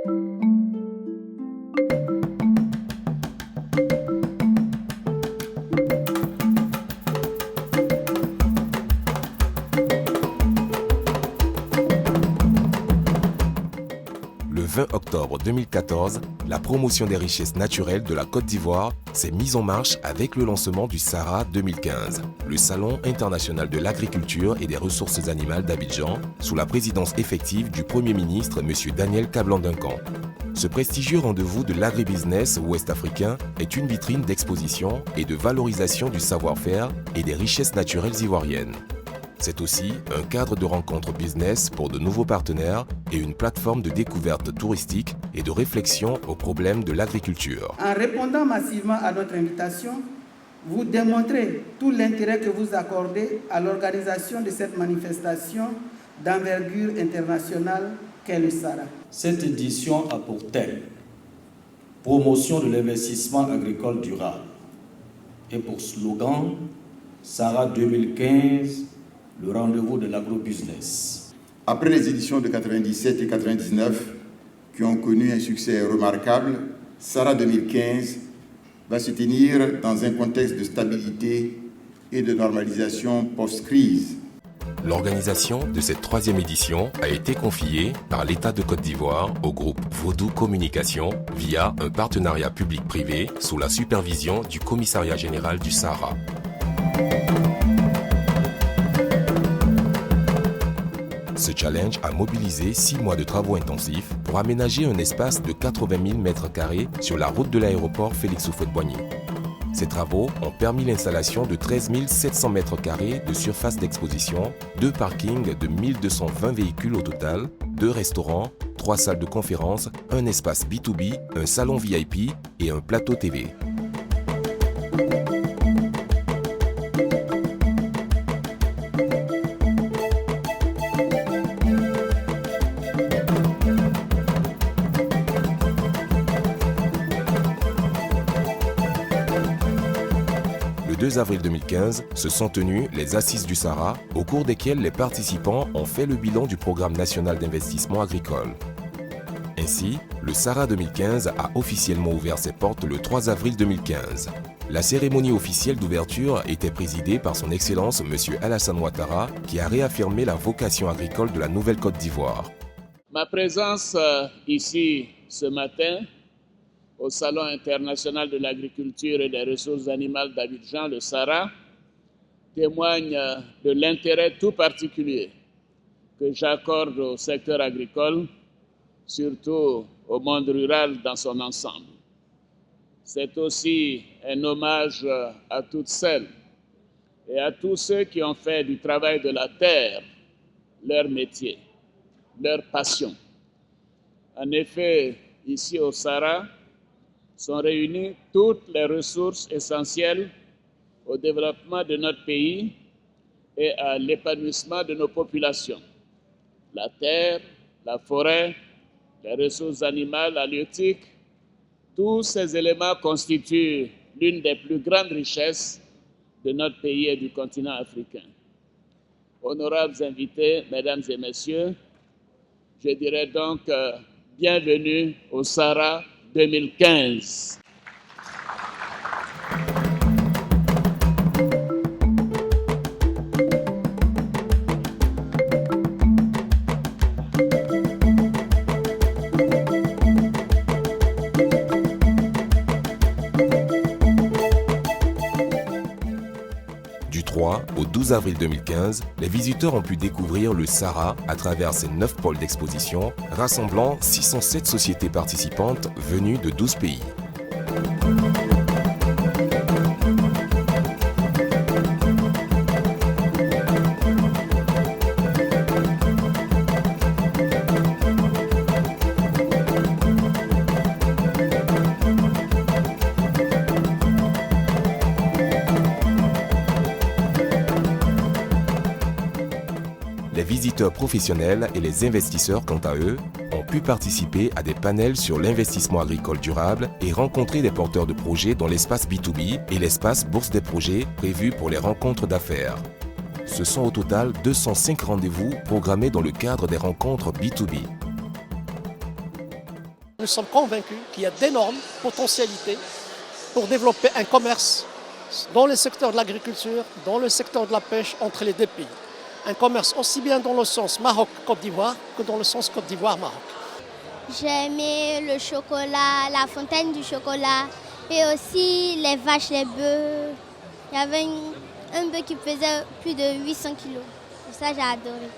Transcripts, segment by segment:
Le 20 octobre 2014, la promotion des richesses naturelles de la Côte d'Ivoire s'est mise en marche avec le lancement du SARA 2015, le Salon international de l'agriculture et des ressources animales d'Abidjan, sous la présidence effective du Premier ministre M. Daniel Kablan-Duncan. Ce prestigieux rendez-vous de l'agribusiness ouest-africain est une vitrine d'exposition et de valorisation du savoir-faire et des richesses naturelles ivoiriennes. C'est aussi un cadre de rencontre business pour de nouveaux partenaires et une plateforme de découverte touristique et de réflexion aux problèmes de l'agriculture. En répondant massivement à notre invitation, vous démontrez tout l'intérêt que vous accordez à l'organisation de cette manifestation d'envergure internationale qu'est le SARA. Cette édition a pour thème « Promotion de l'investissement agricole durable » et pour slogan « SARA 2015 ». Le rendez-vous de l'agrobusiness. Après les éditions de 97 et 99, qui ont connu un succès remarquable, SARA 2015 va se tenir dans un contexte de stabilité et de normalisation post-crise. L'organisation de cette troisième édition a été confiée par l'État de Côte d'Ivoire au groupe Vaudou Communication via un partenariat public-privé sous la supervision du Commissariat général du Sahara. Ce challenge a mobilisé 6 mois de travaux intensifs pour aménager un espace de 80 000 m² sur la route de l'aéroport Félix Houphouët-Boigny. Ces travaux ont permis l'installation de 13 700 m² de surface d'exposition, 2 parkings de 1220 véhicules au total, 2 restaurants, 3 salles de conférence, un espace B2B, un salon VIP et un plateau TV. Le 2 avril 2015, se sont tenues les Assises du Sahara, au cours desquelles les participants ont fait le bilan du Programme national d'investissement agricole. Ainsi, le SARA 2015 a officiellement ouvert ses portes le 3 avril 2015. La cérémonie officielle d'ouverture était présidée par son Excellence M. Alassane Ouattara, qui a réaffirmé la vocation agricole de la Nouvelle-Côte d'Ivoire. Ma présence ici ce matin au Salon international de l'agriculture et des ressources animales d'Abidjan, le SARA, témoigne de l'intérêt tout particulier que j'accorde au secteur agricole, surtout au monde rural dans son ensemble. C'est aussi un hommage à toutes celles et à tous ceux qui ont fait du travail de la terre leur métier, leur passion. En effet, ici au SARA, sont réunies toutes les ressources essentielles au développement de notre pays et à l'épanouissement de nos populations. La terre, la forêt, les ressources animales, halieutiques, tous ces éléments constituent l'une des plus grandes richesses de notre pays et du continent africain. Honorables invités, mesdames et messieurs, je dirais donc bienvenue au SARA 2015. Du 3 au 12 avril 2015, les visiteurs ont pu découvrir le SARA à travers ses 9 pôles d'exposition, rassemblant 607 sociétés participantes venues de 12 pays. Les visiteurs professionnels et les investisseurs, quant à eux, ont pu participer à des panels sur l'investissement agricole durable et rencontrer des porteurs de projets dans l'espace B2B et l'espace Bourse des projets prévus pour les rencontres d'affaires. Ce sont au total 205 rendez-vous programmés dans le cadre des rencontres B2B. Nous sommes convaincus qu'il y a d'énormes potentialités pour développer un commerce dans le secteur de l'agriculture, dans le secteur de la pêche entre les deux pays. Un commerce aussi bien dans le sens Maroc-Côte d'Ivoire que dans le sens Côte d'Ivoire-Maroc. J'ai aimé le chocolat, la fontaine du chocolat et aussi les vaches, les bœufs. Il y avait un bœuf qui pesait plus de 800 kilos. Ça, j'ai adoré.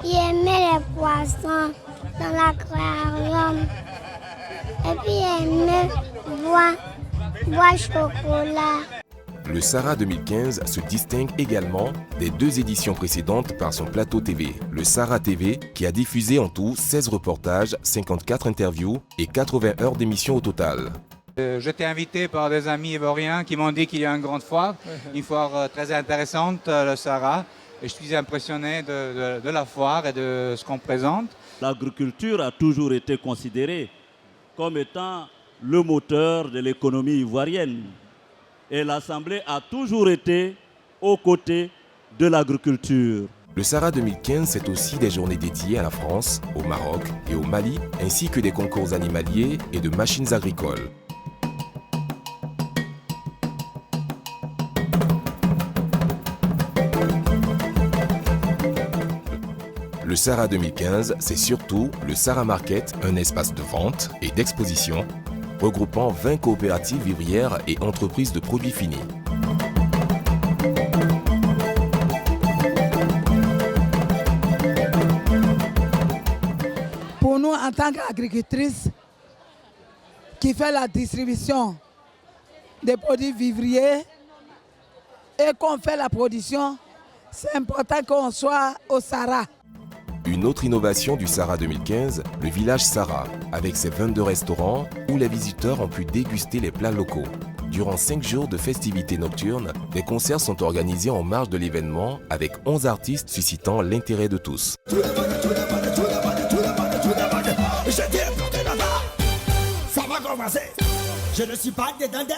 J'aimais les poissons dans l'aquarium. Et puis j'aimais boire chocolat. Le Sahara 2015 se distingue également des 2 éditions précédentes par son plateau TV, le Sahara TV, qui a diffusé en tout 16 reportages, 54 interviews et 80 heures d'émission au total. J'étais invité par des amis ivoiriens qui m'ont dit qu'il y a une grande foire, une foire très intéressante, le Sahara. Et je suis impressionné de la foire et de ce qu'on présente. L'agriculture a toujours été considérée comme étant le moteur de l'économie ivoirienne. Et l'Assemblée a toujours été aux côtés de l'agriculture. Le Sahara 2015, c'est aussi des journées dédiées à la France, au Maroc et au Mali, ainsi que des concours animaliers et de machines agricoles. Le Sahara 2015, c'est surtout le Sahara Market, un espace de vente et d'exposition regroupant 20 coopératives vivrières et entreprises de produits finis. Pour nous, en tant qu'agricultrices qui fait la distribution des produits vivriers et qu'on fait la production, c'est important qu'on soit au Sahara. Une autre innovation du Sahara 2015, le village Sahara, avec ses 22 restaurants où les visiteurs ont pu déguster les plats locaux. Durant 5 jours de festivités nocturnes, des concerts sont organisés en marge de l'événement avec 11 artistes suscitant l'intérêt de tous. Ça va commencer. Je ne suis pas dedans.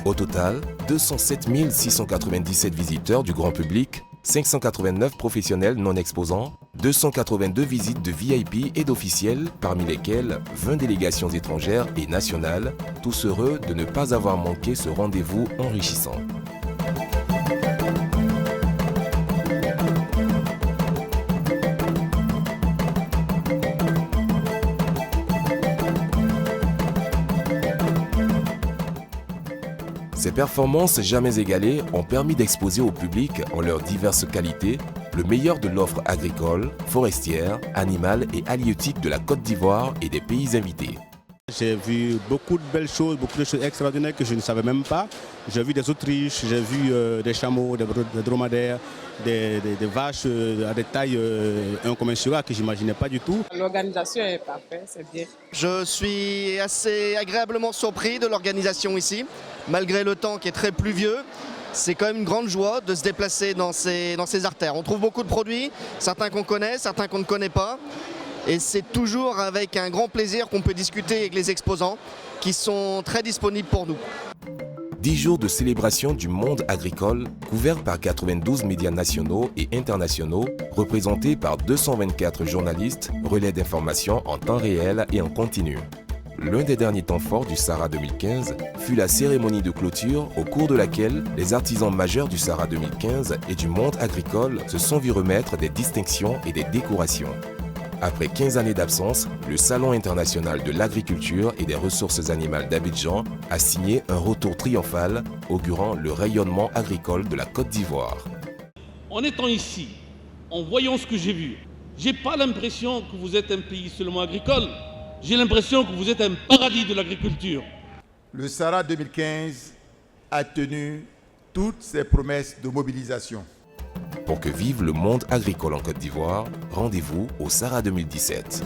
Au total, 207 697 visiteurs du grand public, 589 professionnels non exposants, 282 visites de VIP et d'officiels, parmi lesquels 20 délégations étrangères et nationales, tous heureux de ne pas avoir manqué ce rendez-vous enrichissant. Ces performances jamais égalées ont permis d'exposer au public, en leurs diverses qualités, le meilleur de l'offre agricole, forestière, animale et halieutique de la Côte d'Ivoire et des pays invités. J'ai vu beaucoup de belles choses, beaucoup de choses extraordinaires que je ne savais même pas. J'ai vu des Autriches, j'ai vu des chameaux, des dromadaires, des vaches à des tailles incommensurables que je n'imaginais pas du tout. L'organisation est parfaite, c'est bien. Je suis assez agréablement surpris de l'organisation ici. Malgré le temps qui est très pluvieux, c'est quand même une grande joie de se déplacer dans ces artères. On trouve beaucoup de produits, certains qu'on connaît, certains qu'on ne connaît pas. Et c'est toujours avec un grand plaisir qu'on peut discuter avec les exposants qui sont très disponibles pour nous. 10 jours de célébration du monde agricole, couverts par 92 médias nationaux et internationaux, représentés par 224 journalistes, relais d'informations en temps réel et en continu. L'un des derniers temps forts du Sahara 2015 fut la cérémonie de clôture au cours de laquelle les artisans majeurs du Sahara 2015 et du monde agricole se sont vus remettre des distinctions et des décorations. Après 15 années d'absence, le Salon international de l'agriculture et des ressources animales d'Abidjan a signé un retour triomphal, augurant le rayonnement agricole de la Côte d'Ivoire. En étant ici, en voyant ce que j'ai vu, j'ai pas l'impression que vous êtes un pays seulement agricole, j'ai l'impression que vous êtes un paradis de l'agriculture. Le Sahara 2015 a tenu toutes ses promesses de mobilisation. Pour que vive le monde agricole en Côte d'Ivoire, rendez-vous au Sahara 2017.